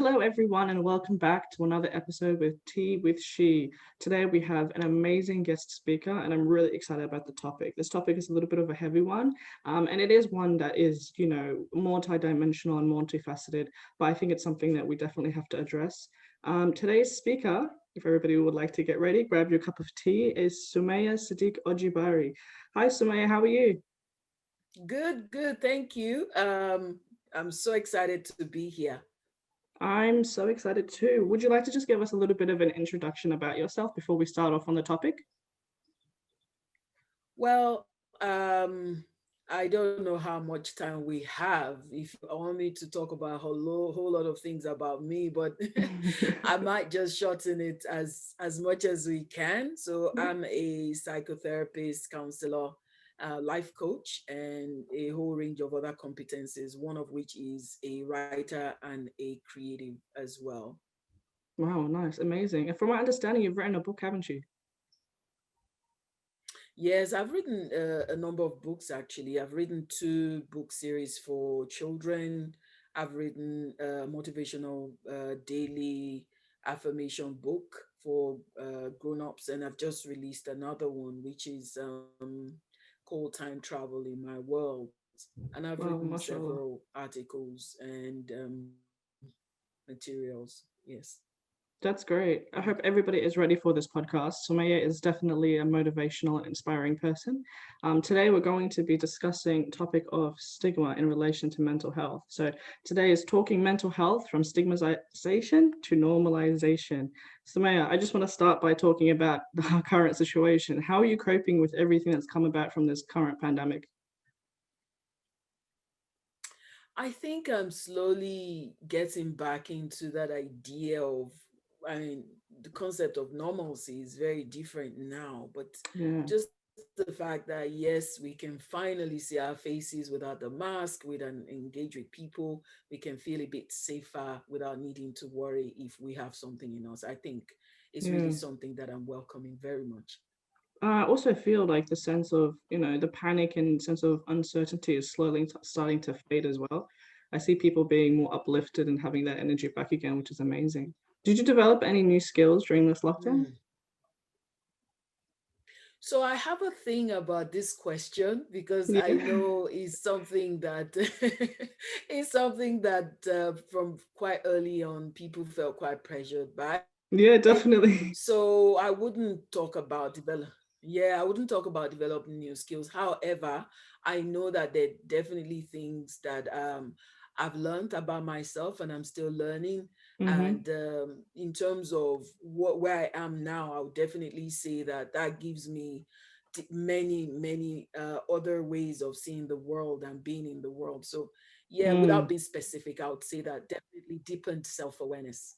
Hello, everyone, and welcome back to another episode with Tea with She. Today, we have an amazing guest speaker, and I'm really excited about the topic. This topic is a little bit of a heavy one, and it is one that is, multidimensional and multifaceted, but I think it's something that we definitely have to address. Today's speaker, if everybody would like to get ready, grab your cup of tea, is Summayyah Sadiq-Ojibara. Hi, Summayyah, how are you? Good. Thank you. I'm so excited to be here. I'm so excited too. Would you like to just give us a little bit of an introduction about yourself before we start off on the topic? Well, I don't know how much time we have. If you want me to talk about a whole lot of things about me, but I might just shorten it as much as we can. So I'm a psychotherapist, counselor, life coach, and a whole range of other competencies. One of which is a writer and a creative as well. Wow, nice, amazing. And from my understanding, you've written a book, haven't you? Yes, I've written a number of books actually. I've written two book series for children. I've written a motivational daily affirmation book for grown-ups, and I've just released another one, which is called Time Travel in My World. And I've written Wow, mashallah. several articles and materials. Yes. That's great. I hope everybody is ready for this podcast. Sumaya is definitely a motivational and inspiring person. Today we're going to be discussing topic of stigma in relation to mental health. So today is talking mental health from stigmatization to normalization. Sumaya, I just want to start by talking about the current situation. How are you coping with everything that's come about from this current pandemic? I think I'm slowly getting back into that idea of, I mean, the concept of normalcy is very different now, but Yeah. just the fact that, yes, we can finally see our faces without the mask, we can engage with people, we can feel a bit safer without needing to worry if we have something in us. I think it's really Yeah. something that I'm welcoming very much. I also feel like the sense of, the panic and sense of uncertainty is slowly starting to fade as well. I see people being more uplifted and having that energy back again, which is amazing. Did you develop any new skills during this lockdown? Mm. So I have a thing about this question because I Yeah. know it's something that it's something that from quite early on people felt quite pressured by. Yeah, definitely. So I wouldn't talk about I wouldn't talk about developing new skills. However, I know that there are definitely things that I've learned about myself and I'm still learning. Mm-hmm. And in terms of where I am now, I would definitely say that that gives me many other ways of seeing the world and being in the world. So yeah, without Mm, being specific, I would say that definitely deepened self-awareness.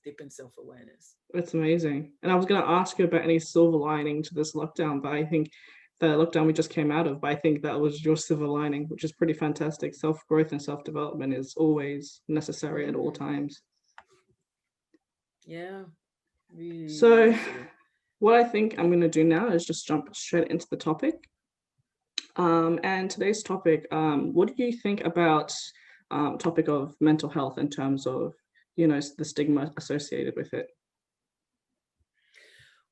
that's amazing. And I was going to ask you about any silver lining to this lockdown, but I think the lockdown we just came out of, but I think that was your silver lining, which is pretty fantastic. Self growth and self development is always necessary at all Mm, times. yeah, really, So, really so. what I think I'm going to do now is just jump straight into the topic. And today's topic, what do you think about topic of mental health in terms of, the stigma associated with it?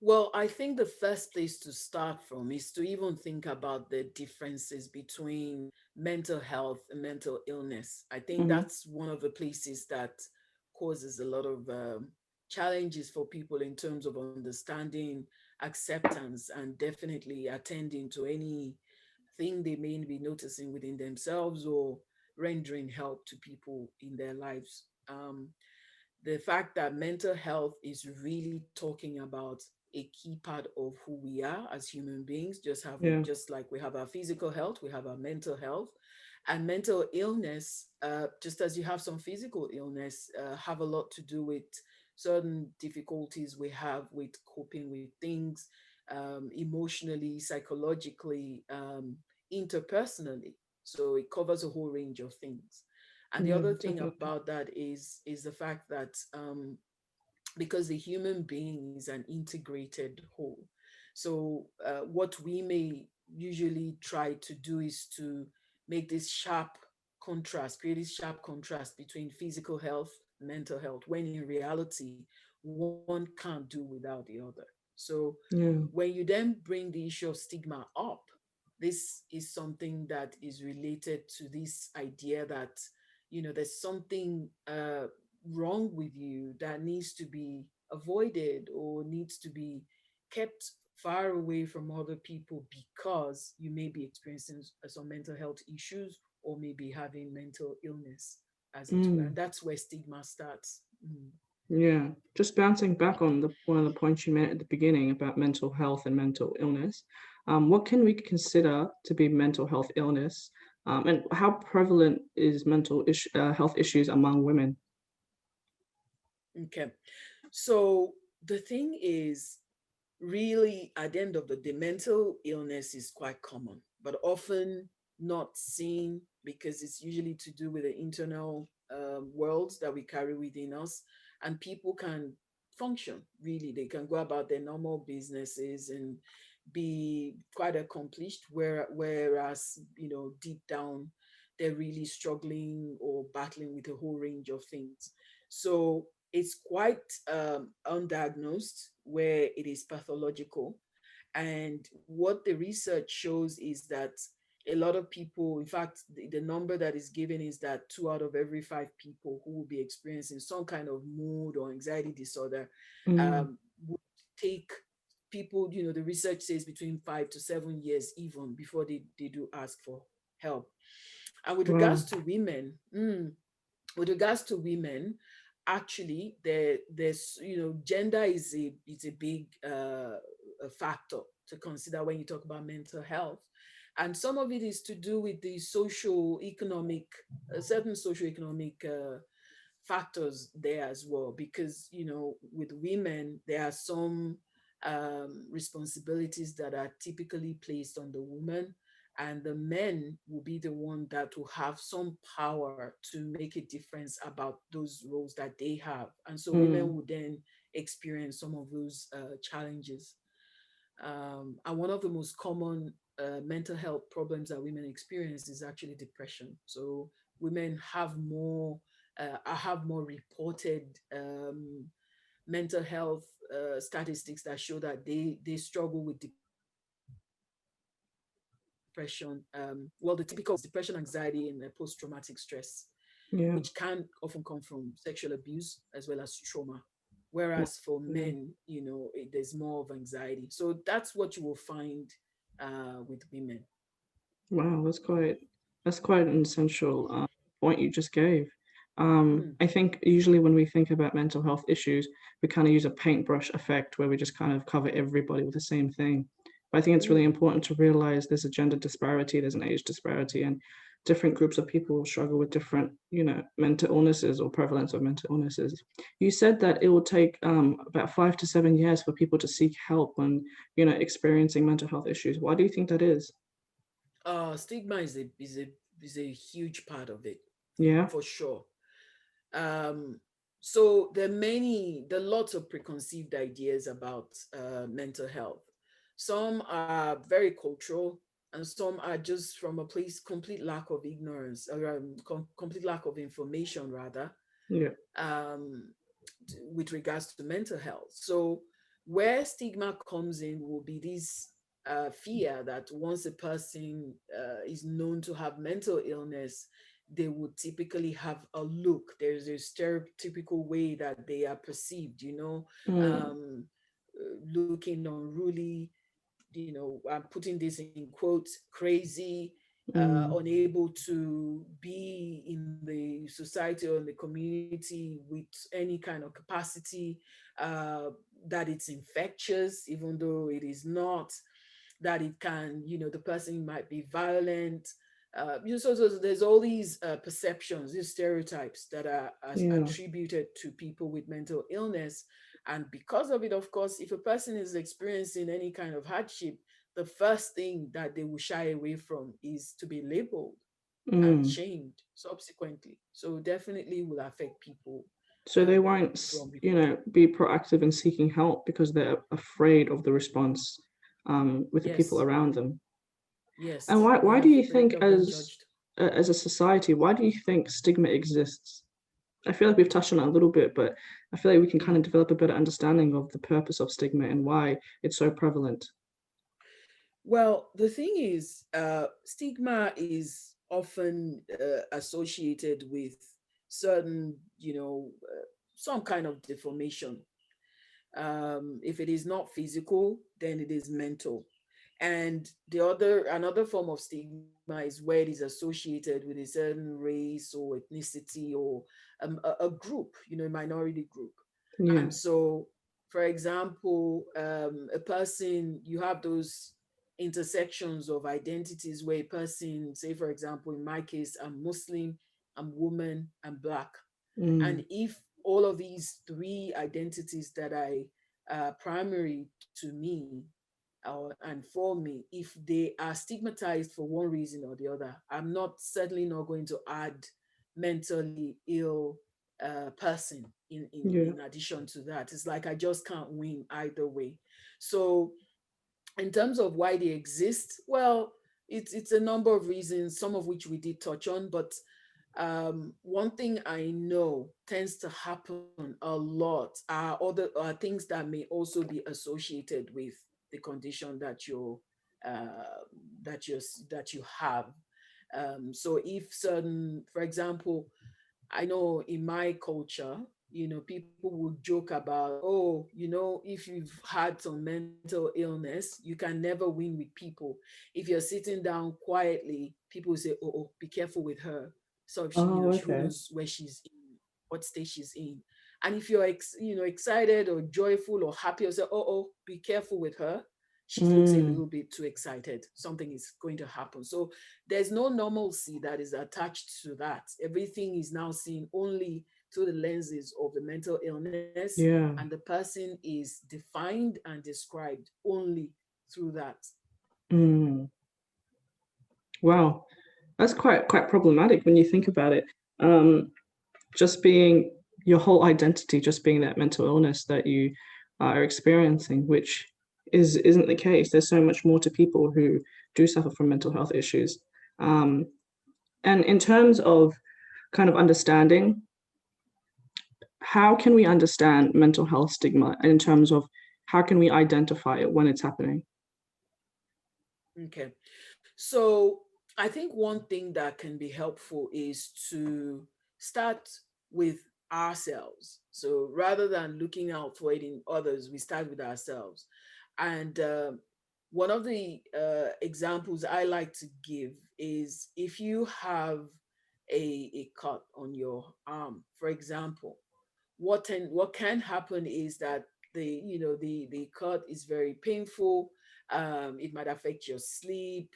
Well, I think the first place to start from is to even think about the differences between mental health and mental illness. I think Mm-hmm. that's one of the places that causes a lot of challenges for people in terms of understanding, acceptance, and definitely attending to anything they may be noticing within themselves or rendering help to people in their lives. The fact that mental health is really talking about a key part of who we are as human beings, Yeah. just like we have our physical health, we have our mental health. And mental illness, just as you have some physical illness, have a lot to do with certain difficulties we have with coping with things, emotionally, psychologically, interpersonally. So it covers a whole range of things. And the Yeah, other thing definitely. about that is the fact that because the human being is an integrated whole. So what we may usually try to do is to make this sharp contrast, create this sharp contrast between physical health, mental health, when in reality, one can't do without the other. So Yeah. when you then bring the issue of stigma up, this is something that is related to this idea that, there's something wrong with you that needs to be avoided or needs to be kept far away from other people because you may be experiencing some mental health issues or maybe having mental illness, as it were. Mm. And that's where stigma starts. Mm. Yeah, just bouncing back on the one of the points you made at the beginning about mental health and mental illness. What can we consider to be mental health illness, and how prevalent is health issues among women? Okay. So the thing is, really, at the end of the day, mental illness is quite common, but often not seen because it's usually to do with the internal worlds that we carry within us. And people can function, really. They can go about their normal businesses and be quite accomplished, whereas, deep down, they're really struggling or battling with a whole range of things. So it's quite undiagnosed where it is pathological. And what the research shows is that a lot of people, in fact, the number that is given is that 2 out of every 5 people who will be experiencing some kind of mood or anxiety disorder Mm. would take people, the research says between 5 to 7 years even before they do ask for help. And with regards Wow. to women, with regards to women, actually there's gender is a big a factor to consider when you talk about mental health, and some of it is to do with the social economic certain social economic factors there as well, because with women there are some responsibilities that are typically placed on the woman, and the men will be the one that will have some power to make a difference about those roles that they have, and so women Mm. will then experience some of those challenges. And one of the most common mental health problems that women experience is actually depression. So women have more reported mental health statistics that show that they struggle with depression. Well, the typical symptoms is depression, anxiety, and post-traumatic stress, which Yeah. can often come from sexual abuse as well as trauma. Whereas for Yeah. men, there's more of anxiety. So that's what you will find with women. Wow, that's quite an essential point you just gave. Mm, I think usually when we think about mental health issues, we kind of use a paintbrush effect where we just kind of cover everybody with the same thing. But I think it's really mm, important to realize there's a gender disparity, there's an age disparity, and different groups of people struggle with different, mental illnesses or prevalence of mental illnesses. You said that it will take about 5 to 7 years for people to seek help when, experiencing mental health issues. Why do you think that is? Stigma is a huge part of it, Yeah. for sure. Um, so there are lots of preconceived ideas about mental health. Some are very cultural, and some are just from a place complete lack of ignorance, or complete lack of information, rather, Yeah. um, with regards to mental health. So where stigma comes in will be this fear that once a person is known to have mental illness, they would typically have a look. There's a stereotypical way that they are perceived, Mm. um, looking unruly, I'm putting this in quotes, crazy, Mm. unable to be in the society or in the community with any kind of capacity, uh, that it's infectious, even though it is not, that it can, the person might be violent. So there's all these perceptions, these stereotypes that are Yeah. attributed to people with mental illness. And because of it, of course, if a person is experiencing any kind of hardship, the first thing that they will shy away from is to be labeled and Mm. shamed subsequently. So definitely will affect people So they won't, from reporting. be proactive in seeking help because they're afraid of the response with the people Yes, around them. And yes, why they're do you afraid think of being judged. as a society, why do you think stigma exists? I feel like we've touched on it a little bit, but I feel like we can kind of develop a better understanding of the purpose of stigma and why it's so prevalent. Well, the thing is, stigma is often associated with certain, some kind of deformation. If it is not physical, then it is mental. And another form of stigma is where it is associated with a certain race or ethnicity or a group, a minority group. Yeah. And so, for example, a person, you have those intersections of identities where a person, say, for example, in my case, I'm Muslim, I'm woman, I'm Black. Mm. And if all of these three identities that I primary to me and for me, if they are stigmatized for one reason or the other, I'm not certainly not going to add mentally ill person Yeah. in addition to that. It's like I just can't win either way. So in terms of why they exist, well, it's a number of reasons, some of which we did touch on, but one thing I know tends to happen a lot are things that may also be associated with the condition uh, that you have. So if certain, for example, I know in my culture, people would joke about, oh, if you've had some mental illness, you can never win with people. If you're sitting down quietly, people say, oh, be careful with her. So if she, Oh, who okay. knows where she's in, what stage she's in. And if you're, excited or joyful or happy, or say, oh, be careful with her. She looks a Mm. little bit too excited. Something is going to happen. So there's no normalcy that is attached to that. Everything is now seen only through the lenses of the mental illness, and Yeah. the person is defined and described only through that. Mm. Wow. That's quite problematic when you think about it. Um, just being your whole identity, just being that mental illness that you are experiencing, which isn't the case. There's so much more to people who do suffer from mental health issues. Um, and in terms of kind of understanding, how can we understand mental health stigma in terms of how can we identify it when it's happening? Okay. So I think one thing that can be helpful is to start with ourselves. So rather than looking out for it in others, we start with ourselves. And one of the examples I like to give is if you have a cut on your arm, for example, what can happen is that the cut is very painful. It might affect your sleep.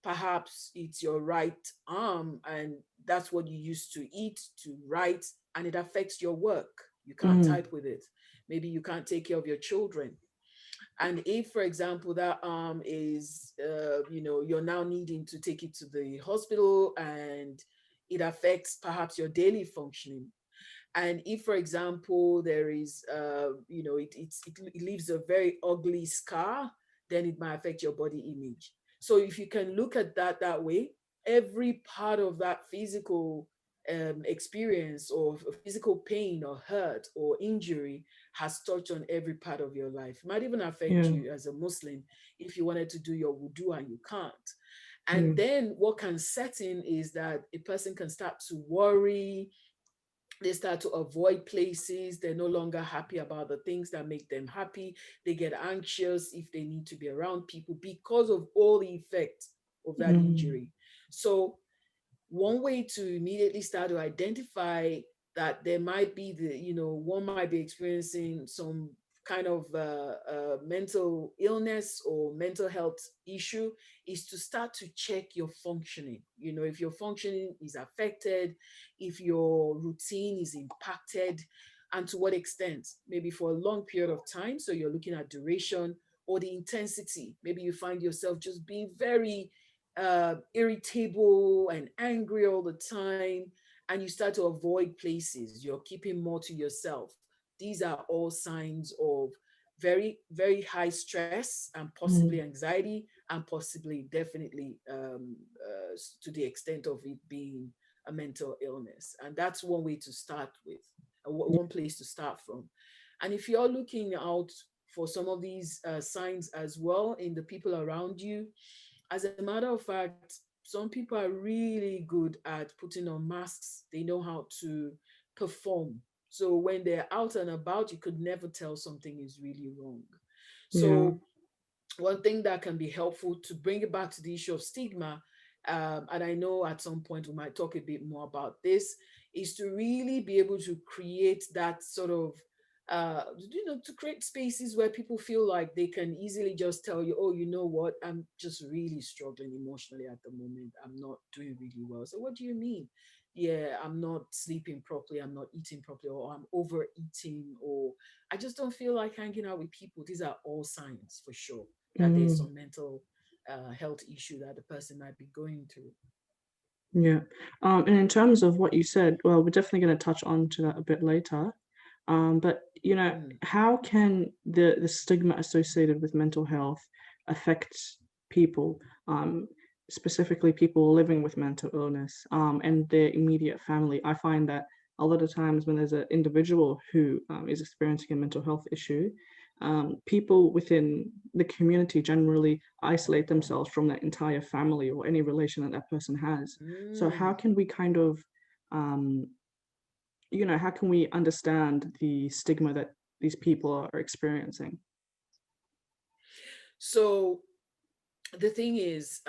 Perhaps it's your right arm, and that's what you used to eat, to write, and it affects your work. You can't Mm. type with it. Maybe you can't take care of your children. And if, for example, that arm is, you're now needing to take it to the hospital, and it affects perhaps your daily functioning. And if, for example, there is, it leaves a very ugly scar, then it might affect your body image. So if you can look at that way, every part of that physical experience or physical pain or hurt or injury has touched on every part of your life. It might even affect Yeah. you as a Muslim if you wanted to do your wudu and you can't. Yeah. And then what can set in is that a person can start to worry, they start to avoid places, they're no longer happy about the things that make them happy, they get anxious if they need to be around people because of all the effects of that Mm. injury. So one way to immediately start to identify that there might be one might be experiencing some kind of mental illness or mental health issue is to start to check your functioning. If your functioning is affected, if your routine is impacted, and to what extent, maybe for a long period of time. So you're looking at duration or the intensity. Maybe you find yourself just being very irritable and angry all the time, and you start to avoid places, you're keeping more to yourself. These are all signs of very, very high stress and possibly Mm. anxiety, and possibly definitely to the extent of it being a mental illness. And that's one way to start with, one place to start from. And if you're looking out for some of these signs as well in the people around you, as a matter of fact, some people are really good at putting on masks. They know how to perform. So when they're out and about, you could never tell something is really wrong. Yeah. So one thing that can be helpful to bring it back to the issue of stigma, and I know at some point we might talk a bit more about this, is to really be able to create that sort of, to create spaces where people feel like they can easily just tell you, oh, you know what, I'm just really struggling emotionally at the moment. I'm not doing really well. So what do you mean? Yeah, I'm not sleeping properly, I'm not eating properly, or I'm overeating, or I just don't feel like hanging out with people. These are all signs for sure that there's Mm. some mental health issue that the person might be going through. Yeah. And in terms of what you said, well, we're definitely going to touch on to that a bit later. But Mm. how can the stigma associated with mental health affect people, specifically people living with mental illness, and their immediate family? I find that a lot of times when there's an individual who is experiencing a mental health issue, people within the community generally isolate themselves from their entire family or any relation that that person has. So how Mm. can we kind of um, how can we understand the stigma that these people are experiencing? So the thing is,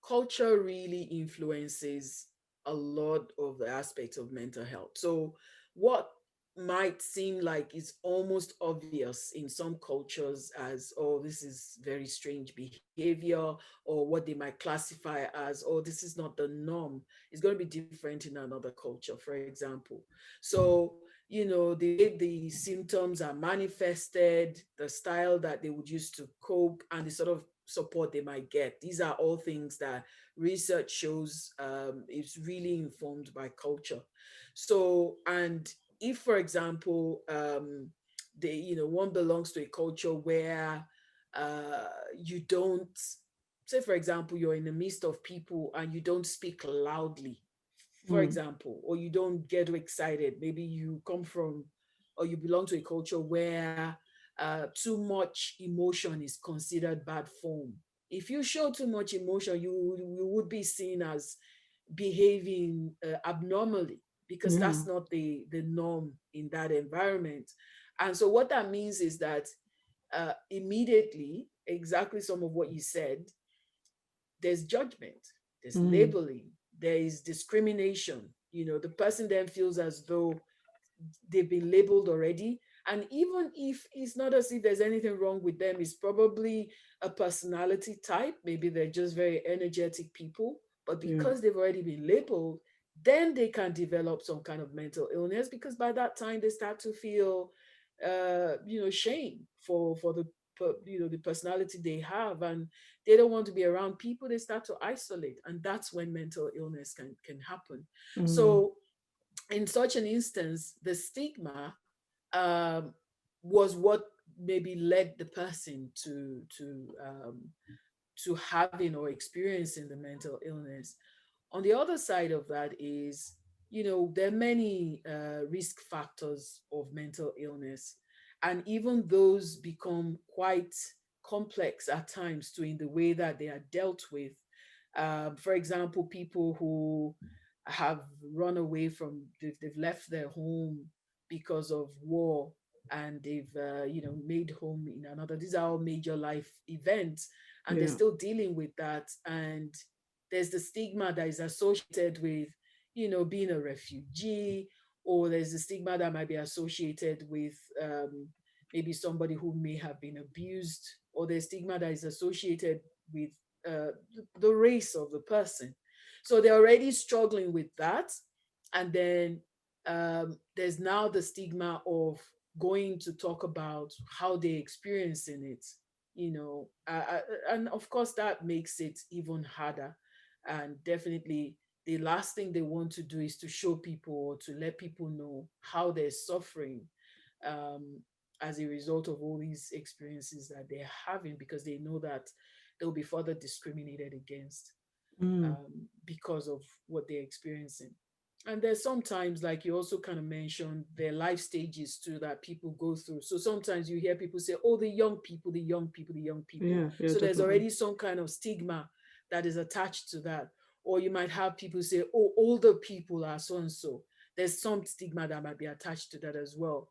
culture really influences a lot of the aspects of mental health. So what might seem like is almost obvious in some cultures as, oh, this is very strange behavior, or what they might classify as, oh, this is not the norm, is going to be different in another culture, for example. So the way the symptoms are manifested, the style that they would use to cope, and the sort of support they might get. These are all things that research shows is really informed by culture. So, and if, for example, one belongs to a culture where you don't, say, for example, you're in the midst of people and you don't speak loudly, for Mm, example, or you don't get excited. Maybe you come from, or you belong to a culture where too much emotion is considered bad form. If you show too much emotion, you would be seen as behaving abnormally, because yeah. that's not the norm in that environment. And so what that means is that immediately, exactly some of what you said, there's judgment, there's Mm, labeling, there is discrimination. The person then feels as though they've been labeled already. And even if it's not as if there's anything wrong with them, it's probably a personality type. Maybe they're just very energetic people. But yeah. because they've already been labeled, then they can develop some kind of mental illness, because by that time they start to feel, shame for the personality they have, and they don't want to be around people. They start to isolate, and that's when mental illness can happen. Mm, So in such an instance, the stigma um, was what maybe led the person to having or experiencing the mental illness. On the other side of that is, there are many risk factors of mental illness, and even those become quite complex at times too in the way that they are dealt with. For example, people who have run away from, they've left their home because of war, and they've made home in another. These are all major life events, and they're yeah. still dealing with that. And there's the stigma that is associated with being a refugee, or there's the stigma that might be associated with maybe somebody who may have been abused, or the stigma that is associated with the race of the person. So they're already struggling with that. And then there's now the stigma of going to talk about how they're experiencing it, and of course that makes it even harder. And definitely the last thing they want to do is to show people or to let people know how they're suffering um, as a result of all these experiences that they're having, because they know that they'll be further discriminated against. Mm. because of what they're experiencing. And there's sometimes, like you also kind of mentioned, their life stages too that people go through. So sometimes you hear people say, oh, the young people, the young people, the young people. Yeah, yeah, So there's definitely. already some kind of stigma that is attached to that. Or you might have people say, oh, older people are so and so. There's some stigma that might be attached to that as well.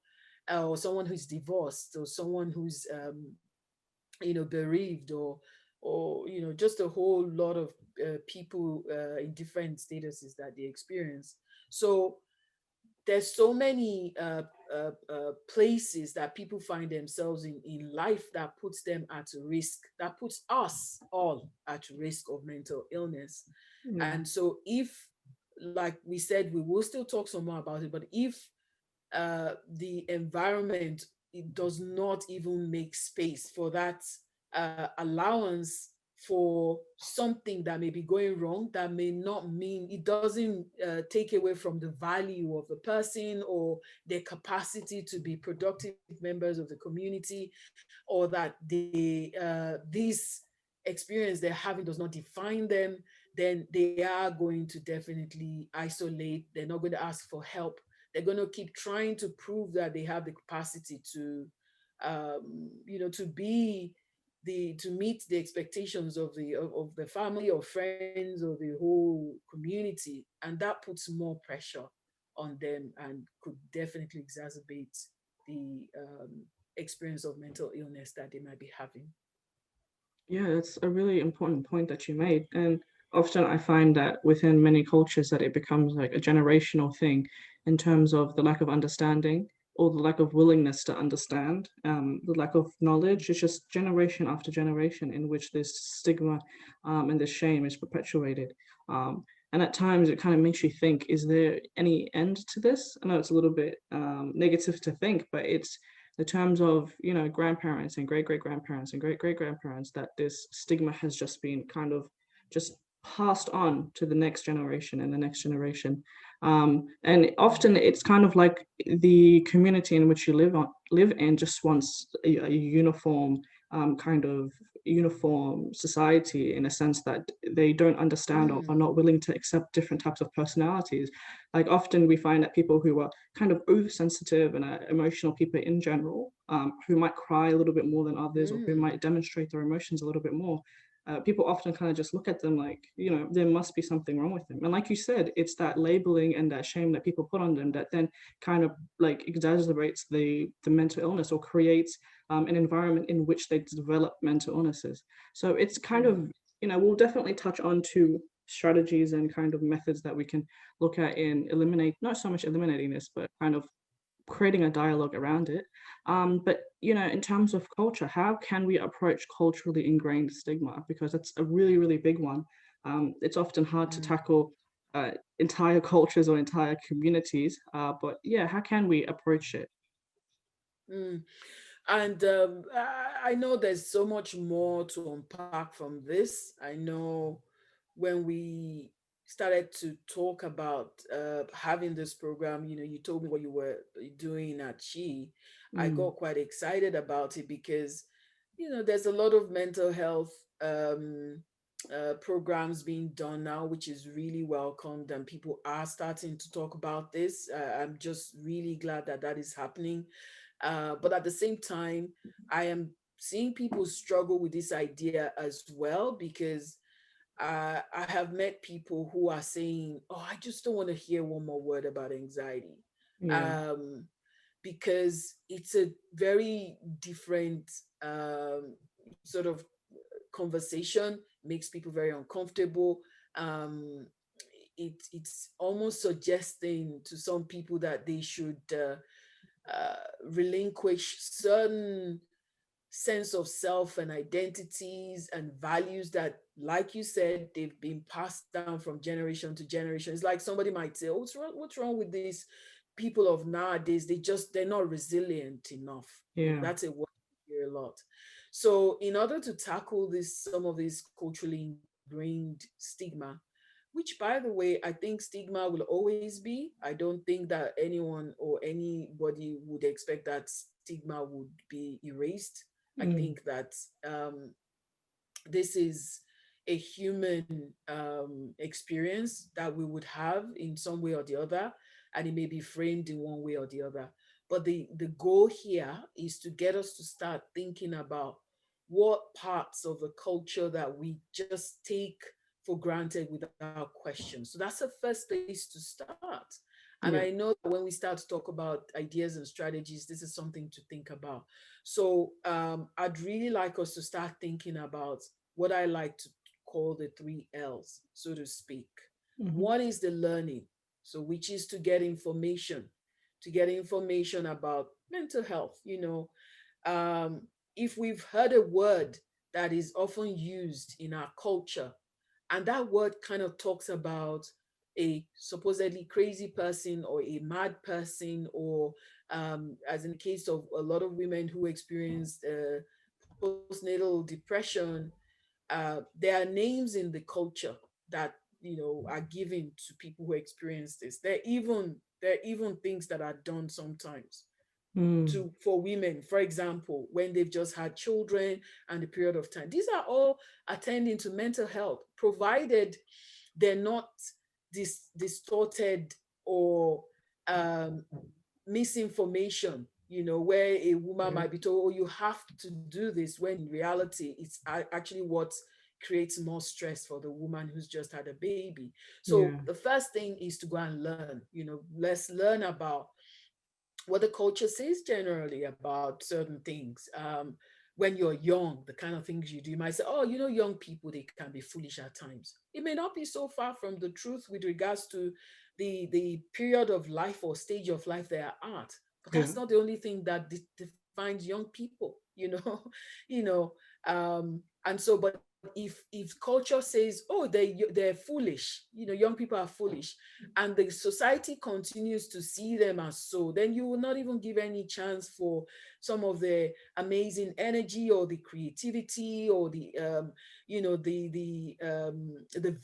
Or someone who's divorced, or someone who's bereaved, or just a whole lot of people in different statuses that they experience. So there's so many places that people find themselves in life that puts them at risk, that puts us all at risk of mental illness. Yeah. And so if, like we said, we will still talk some more about it, but if the environment, it does not even make space for that allowance for something that may be going wrong, that may not mean, it doesn't take away from the value of the person or their capacity to be productive members of the community, or that this experience they're having does not define them, then they are going to definitely isolate. They're not going to ask for help. They're going to keep trying to prove that they have the capacity to, to be to meet the expectations of the family or friends or the whole community, and that puts more pressure on them and could definitely exacerbate the experience of mental illness that they might be having. Yeah, that's a really important point that you made. And often I find that within many cultures that it becomes like a generational thing in terms of the lack of understanding or the lack of willingness to understand, the lack of knowledge. It's just generation after generation in which this stigma and this shame is perpetuated. And at times it kind of makes you think, is there any end to this? I know it's a little bit negative to think, but it's the terms of grandparents and great great grandparents and great great grandparents, that this stigma has just been kind of just passed on to the next generation and the next generation. And often it's kind of like the community in which you live in just wants a uniform kind of uniform society, in a sense that they don't understand or are Mm, not willing to accept different types of personalities. Like often we find that people who are kind of oversensitive and emotional people in general, who might cry a little bit more than others or who mm, might demonstrate their emotions a little bit more, people often kind of just look at them like, there must be something wrong with them. And like you said, it's that labeling and that shame that people put on them that then kind of like exacerbates the mental illness, or creates an environment in which they develop mental illnesses. So it's kind of, mm, we'll definitely touch on to strategies and kind of methods that we can look at in eliminate, not so much eliminating this, but kind of creating a dialogue around it. But in terms of culture, how can we approach culturally ingrained stigma? Because it's a really, really big one. It's often hard to mm, tackle entire cultures or entire communities. But yeah, how can we approach it? mm. And I know there's so much more to unpack from this. I know when we started to talk about having this program, you told me what you were doing at Chi. I Mm, got quite excited about it because, there's a lot of mental health programs being done now, which is really welcomed, and people are starting to talk about this. I'm just really glad that that is happening, but at the same time, I am seeing people struggle with this idea as well, because I have met people who are saying, "Oh, I just don't want to hear one more word about anxiety," yeah, um, because it's a very different sort of conversation. Makes people very uncomfortable. Um, it's almost suggesting to some people that they should relinquish certain sense of self and identities and values that, like you said, they've been passed down from generation to generation. It's like somebody might say, oh, what's wrong with these people of nowadays? They're not resilient enough. yeah. That's a word we hear a lot. So in order to tackle this, some of these culturally ingrained stigma, which by the way, I think stigma will always be. I don't think that anyone or anybody would expect that stigma would be erased. I Mm, think that this is a human experience that we would have in some way or the other, and it may be framed in one way or the other. But the goal here is to get us to start thinking about what parts of the culture that we just take for granted without question. So that's the first place to start. And I Yeah. know that when we start to talk about ideas and strategies, this is something to think about. So I'd really like us to start thinking about what I like to call the three L's, so to speak. Hmm. One is the learning, so which is to get information about mental health. If we've heard a word that is often used in our culture, and that word kind of talks about a supposedly crazy person or a mad person, or as in the case of a lot of women who experienced postnatal depression, there are names in the culture that are given to people who experience this. There are even things that are done sometimes Mm. to for women, for example, when they've just had children and the period of time. These are all attending to mental health, provided they're not distorted or um, misinformation, where a woman Yeah. might be told, oh, you have to do this, when in reality, it's actually what creates more stress for the woman who's just had a baby. So Yeah. the first thing is to go and learn, let's learn about what the culture says generally about certain things. When you're young, the kind of things you do, you might say, oh, young people, they can be foolish at times. It may not be so far from the truth with regards to the period of life or stage of life they are at. But Yeah. that's not the only thing that defines young people, you know. And so, but if culture says, oh, they're foolish, young people are foolish, and the society continues to see them as so, then you will not even give any chance for some of the amazing energy or the creativity or the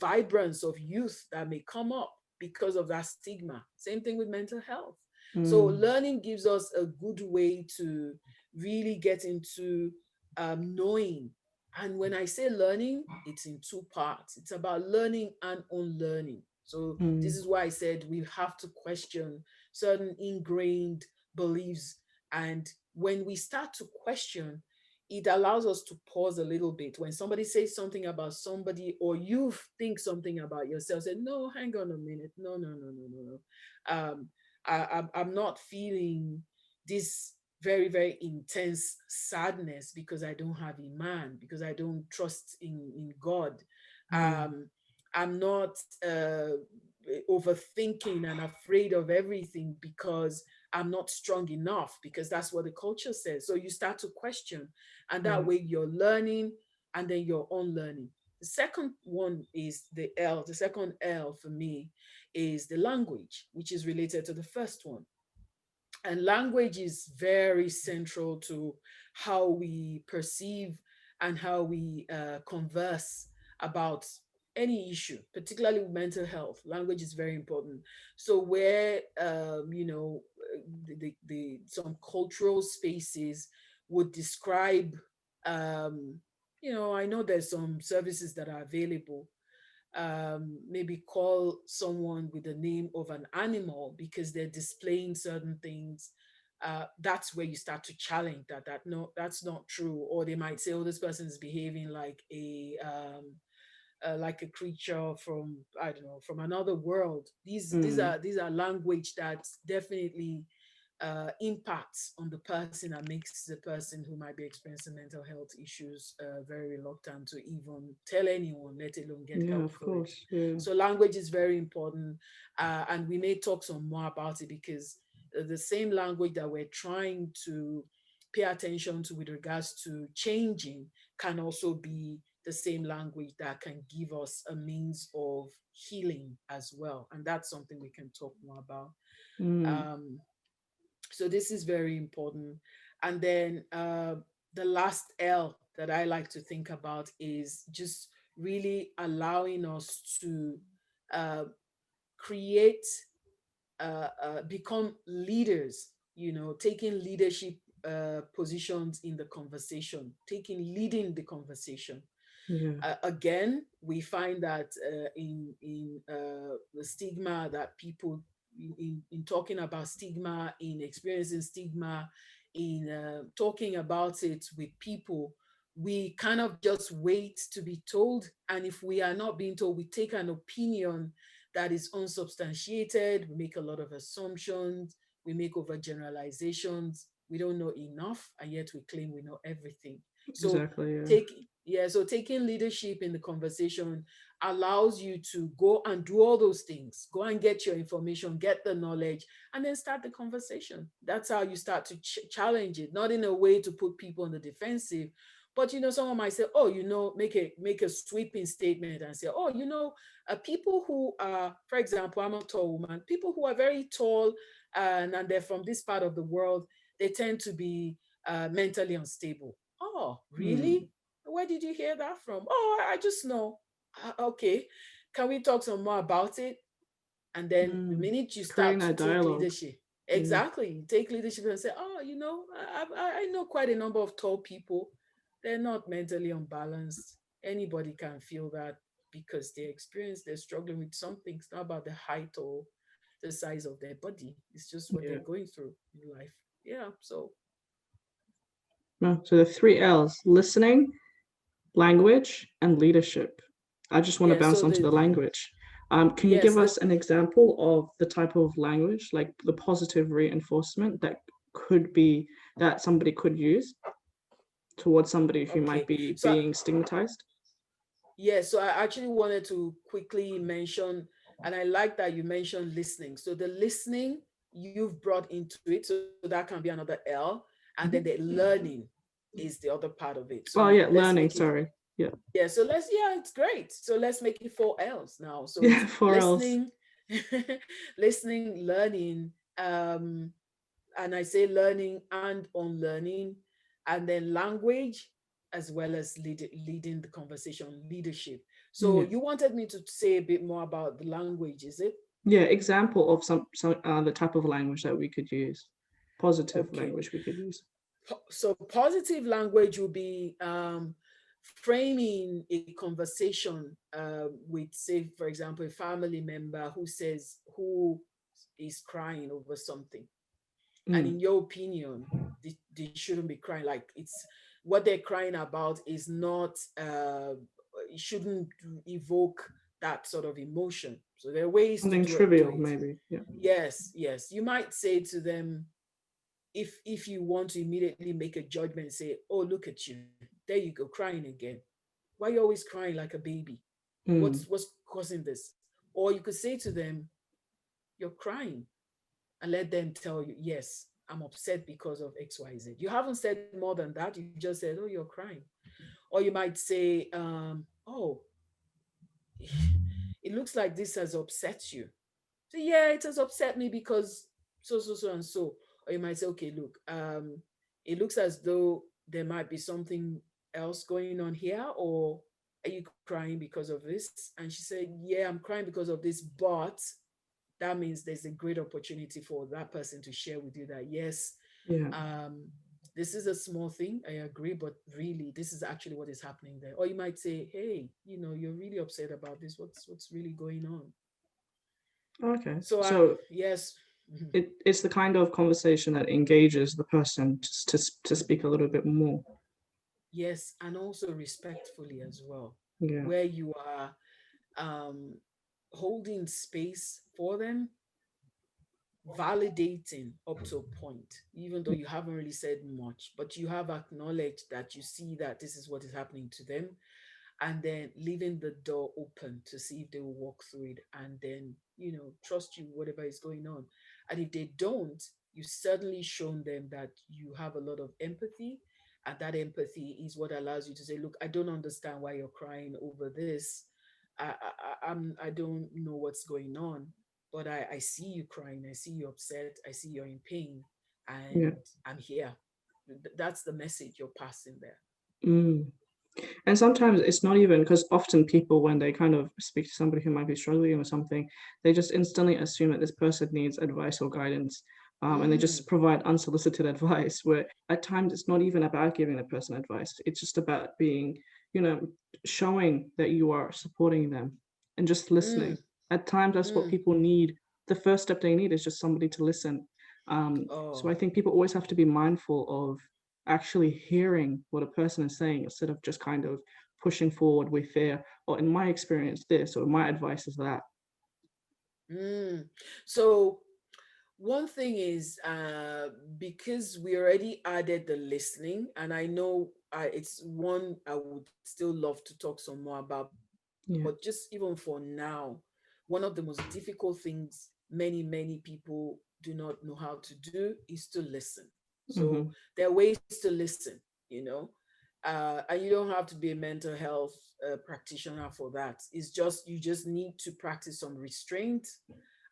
vibrance of youth that may come up because of that stigma. Same thing with mental health. So Mm. learning gives us a good way to really get into knowing. And when I say learning, it's in two parts. It's about learning and unlearning. So this Mm. is why I said we have to question certain ingrained beliefs. And when we start to question, it allows us to pause a little bit. When somebody says something about somebody, or you think something about yourself, say, no, hang on a minute. No, no, no, no, no, no. I'm not feeling this very, very intense sadness because I don't have Iman, because I don't trust in God. Mm. Um, I'm not overthinking and afraid of everything because I'm not strong enough, because that's what the culture says. So you start to question, and that Yeah. way you're learning and then you're unlearning. The second one is the second L for me is the language, which is related to the first one. And language is very central to how we perceive and how we converse about any issue, particularly with mental health. Language is very important. So where some cultural spaces would describe, I know there's some services that are available, maybe call someone with the name of an animal because they're displaying certain things. That's where you start to challenge that no, that's not true. Or they might say, oh, this person is behaving like a creature from, I don't know, from another world. Mm. These are language that definitely impacts on the person, and makes the person who might be experiencing mental health issues very reluctant to even tell anyone, let alone get Yeah, help of for it. course. Yeah. So language is very important, and we may talk some more about it, because the same language that we're trying to pay attention to with regards to changing can also be the same language that can give us a means of healing as well. And that's something we can talk more about. Mm. Um, so this is very important. And then the last L that I like to think about is just really allowing us to uh, create, become leaders, taking leadership positions in the conversation, leading the conversation. Yeah. Again, we find that in the stigma that people in talking about stigma, in experiencing stigma, in talking about it with people, we kind of just wait to be told. And if we are not being told, we take an opinion that is unsubstantiated. We make a lot of assumptions. We make overgeneralizations. We don't know enough, and yet we claim we know everything. So Exactly. Yeah. so taking leadership in the conversation allows you to go and do all those things. Go and get your information, get the knowledge, and then start the conversation. That's how you start to challenge it, not in a way to put people on the defensive, but someone might say, oh, make a sweeping statement and say, oh, people who are, for example, I'm a tall woman, people who are very tall and they're from this part of the world, they tend to be mentally unstable. Oh, really? Mm. Where did you hear that from? Oh, I just know. Okay. Can we talk some more about it? And then the Mm. minute you Creating start to that take dialogue. leadership, Yeah. exactly, take leadership and say, oh, I know quite a number of tall people. They're not mentally unbalanced. Anybody can feel that because they're struggling with something. It's not about the height or the size of their body. It's just what they're Yeah. going through in life. Yeah. So, No, so the three L's: listening, language, and leadership. I just want to yeah. bounce So onto the, the language. Can you yes, give the, us an example of the type of language, like the positive reinforcement that somebody could use towards somebody who might okay. be So, being stigmatized? yeah, so I actually wanted to quickly mention, and I like that you mentioned listening. So the listening you've brought into it, so that can be another L, and then the Mhm. learning is the other part of it. Oh So yeah, let's learning. make it, Sorry. Yeah. yeah, so yeah, it's great. So let's make it four L's now. So Yeah. it's Four L's. listening, listening, learning, and I say learning and unlearning, and then language, as well as leading the conversation, leadership. So Yeah. you wanted me to say a bit more about the language, is it? Yeah. Example of some the type of language that we could use. Positive Okay. language we could use. So positive language will be framing a conversation with, say, for example, a family member who is crying over something, and Mm. in your opinion, they shouldn't be crying. Like, it's what they're crying about is not it shouldn't evoke that sort of emotion. So there are ways to Something do trivial, it. maybe. Yeah. Yes, you might say to them, if you want to immediately make a judgment, say, oh, look at you, there you go, crying again. Why are you always crying like a baby? Mm. What's causing this? Or you could say to them, you're crying, and let them tell you, yes, I'm upset because of XYZ. You haven't said more than that. You just said, oh, you're crying. Or you might say, oh, it looks like this has upset you. So, yeah, it has upset me because so and so. Or you might say, okay, look, it looks as though there might be something else going on here, or are you crying because of this? And she said, yeah, I'm crying because of this, but that means there's a great opportunity for that person to share with you that, yes, Yeah. um, this is a small thing, I agree, but really this is actually what is happening there. Or you might say, hey, you're really upset about this, what's really going on? Okay. So So yes. Mhm. it's the kind of conversation that engages the person to speak a little bit more. Yes, and also respectfully as well, Yeah. where you are um holding space for them, validating up to a point, even though you haven't really said much, but you have acknowledged that you see that this is what is happening to them, and then leaving the door open to see if they will walk through it, and then, trust you, whatever is going on. And if they don't, you certainly shown them that you have a lot of empathy, and that empathy is what allows you to say, look, I don't understand why you're crying over this. I don't know what's going on, but I see you crying, I see you upset, I see you're in pain, Yeah. and I'm here. That's the message you're passing there. Mm. And sometimes it's not even because often people, when they kind of speak to somebody who might be struggling with something, they just instantly assume that this person needs advice or guidance. And they Mm, just provide unsolicited advice, where at times it's not even about giving the person advice. It's just about being you know, showing that you are supporting them and just listening. Mm, At times, that's what mm. people need. The first step they need is just somebody to listen. So Oh. I think people always have to be mindful of actually hearing what a person is saying instead of just kind of pushing forward with fear, or in my experience, this, or my advice is that. Mm. So one thing is, because we already added the listening, and I know it's one I would still love to talk some more about, but just even Yeah. for now, one of the most difficult things many people do not know how to do is to listen. So Mm-hmm. there are ways to listen, and you don't have to be a mental health practitioner for that. It's just you just need to practice some restraint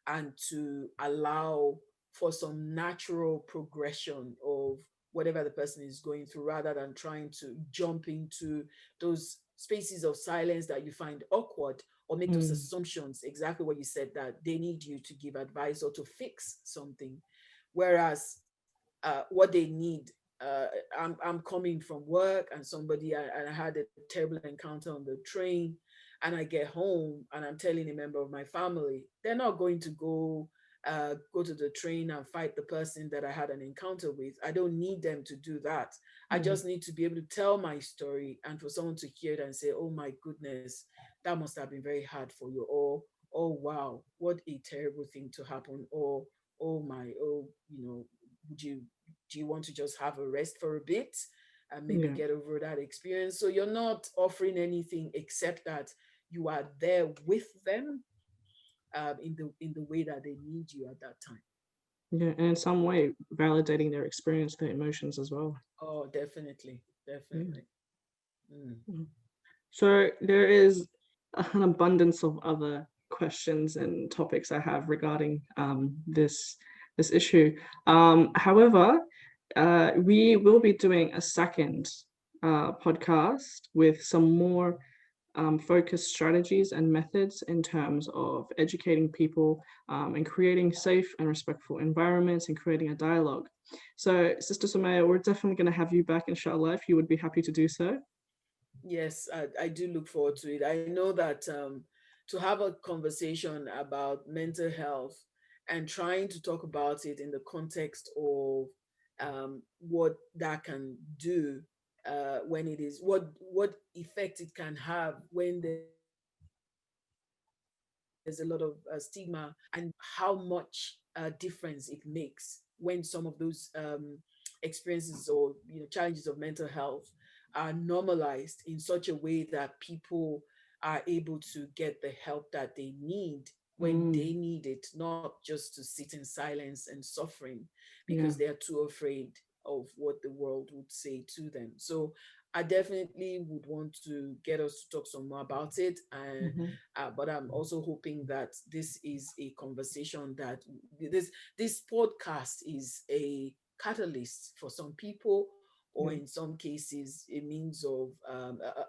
and to allow for some natural progression of whatever the person is going through rather than trying to jump into those spaces of silence that you find awkward or make those Mm. assumptions, exactly what you said, that they need you to give advice or to fix something, whereas what they need, I'm coming from work and I had a terrible encounter on the train, and I get home and I'm telling a member of my family, they're not going to go to the train and fight the person that I had an encounter with. I don't need them to do that. I Yeah. just need to be able to tell my story and for someone to hear it and say, oh my goodness, that must have been very hard for you, or oh wow, what a terrible thing to happen, or would you do you want to just have a rest for a bit and maybe Yeah. get over that experience? So you're not offering anything except that you are there with them, in the way that they need you at that time. Yeah. And in some way, validating their experience, their emotions as well. Oh, definitely, Yeah. definitely. Mm. Mm. So there is an abundance of other questions and topics I have regarding this issue. However, we will be doing a second podcast with some more focused strategies and methods in terms of educating people and creating safe and respectful environments and creating a dialogue. So, Sister Sumaya, we're definitely going to have you back, inshallah, if you would be happy to do so. Yes, I do look forward to it. I know that to have a conversation about mental health and trying to talk about it in the context of what that can do, when it is what effect it can have when there's a lot of stigma, and how much difference it makes when some of those experiences or challenges of mental health are normalized in such a way that people are able to get the help that they need when Mm, they need it, not just to sit in silence and suffering because yeah. they're too afraid of what the world would say to them. So I definitely would want to get us to talk some more about it, and Mhm. but I'm also hoping that this is a conversation that this podcast is a catalyst for some people, or Yeah. in some cases a means of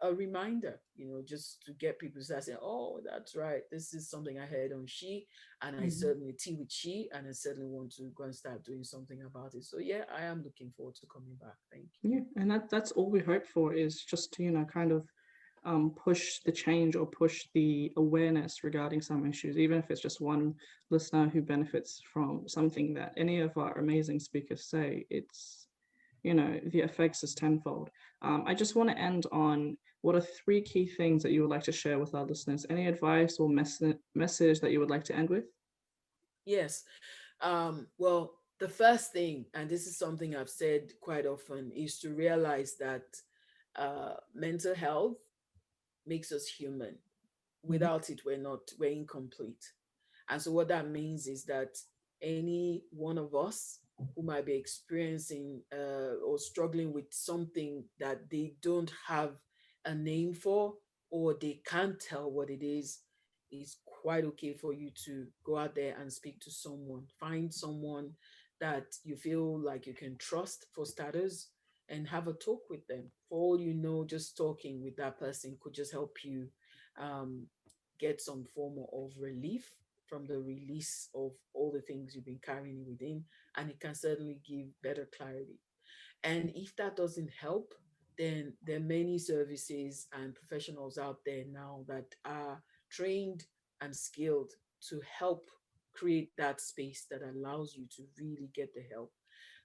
a reminder, just to get people to start saying, oh, that's right, this is something I heard on She, and I Mhm. certainly tea with She, and I certainly want to go and start doing something about it. So yeah, I am looking forward to coming back. Thank you. Yeah, and that's all we hope for, is just to, kind of push the change or push the awareness regarding some issues, even if it's just one listener who benefits from something that any of our amazing speakers say. It's, the effects is tenfold. I just want to end on, what are three key things that you would like to share with our listeners? Any advice or message that you would like to end with? Yes. Well, the first thing, and this is something I've said quite often, is to realize that mental health makes us human. Mhm. Without it, we're incomplete. And so what that means is that any one of us who might be experiencing or struggling with something that they don't have a name for, or they can't tell what it is quite okay for you to go out there and speak to someone. Find someone that you feel like you can trust, for starters, and have a talk with them. For all you know, just talking with that person could just help you um, get some form of relief from the release of all the things you've been carrying within, and it can certainly give better clarity. And if that doesn't help, then there are many services and professionals out there now that are trained and skilled to help create that space that allows you to really get the help.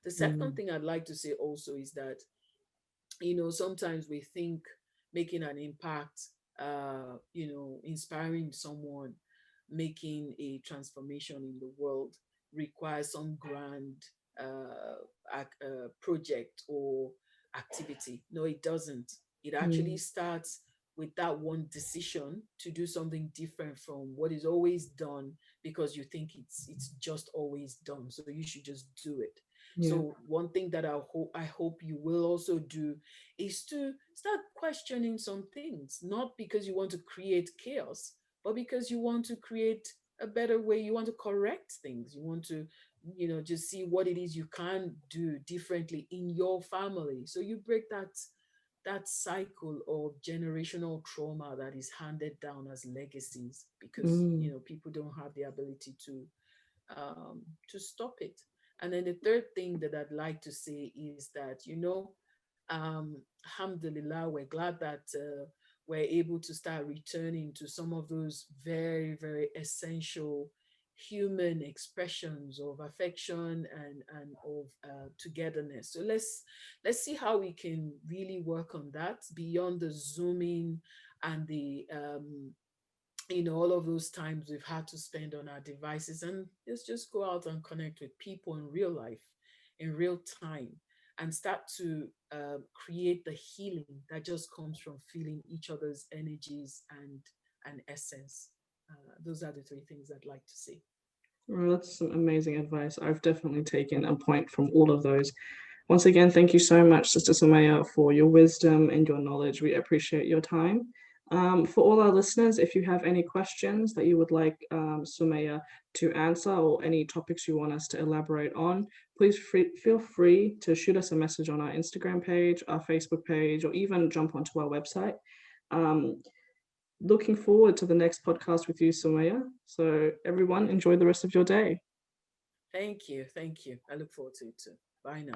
The second Mm, thing I'd like to say also is that, sometimes we think making an impact, inspiring someone, making a transformation in the world requires some grand project or activity. No, it doesn't. It actually mm, starts with that one decision to do something different from what is always done, because you think it's just always done, so you should just do it. yeah. So one thing that I hope you will also do is to start questioning some things, not because you want to create chaos, but because you want to create a better way. You want to correct things. You want to, just see what it is you can do differently in your family. So you break that cycle of generational trauma that is handed down as legacies, because Mm, people don't have the ability to stop it. And then the third thing that I'd like to say is that, alhamdulillah, we're glad that we're able to start returning to some of those very, very essential human expressions of affection and of togetherness. So let's see how we can really work on that beyond the zooming and the all of those times we've had to spend on our devices, and let's just go out and connect with people in real life, in real time, and start to create the healing that just comes from feeling each other's energies and essence. Those are the three things I'd like to say. well, that's some amazing advice. I've definitely taken a point from all of those. Once again, thank you so much, Sister Summayyah, for your wisdom and your knowledge. We appreciate your time. For all our listeners, if you have any questions that you would like Summayyah to answer, or any topics you want us to elaborate on, please feel free to shoot us a message on our Instagram page, our Facebook page, or even jump onto our website. Um, Looking forward to the next podcast with you, Summayyah. So everyone, enjoy the rest of your day. Thank you. Thank you. I look forward to it too. Bye now.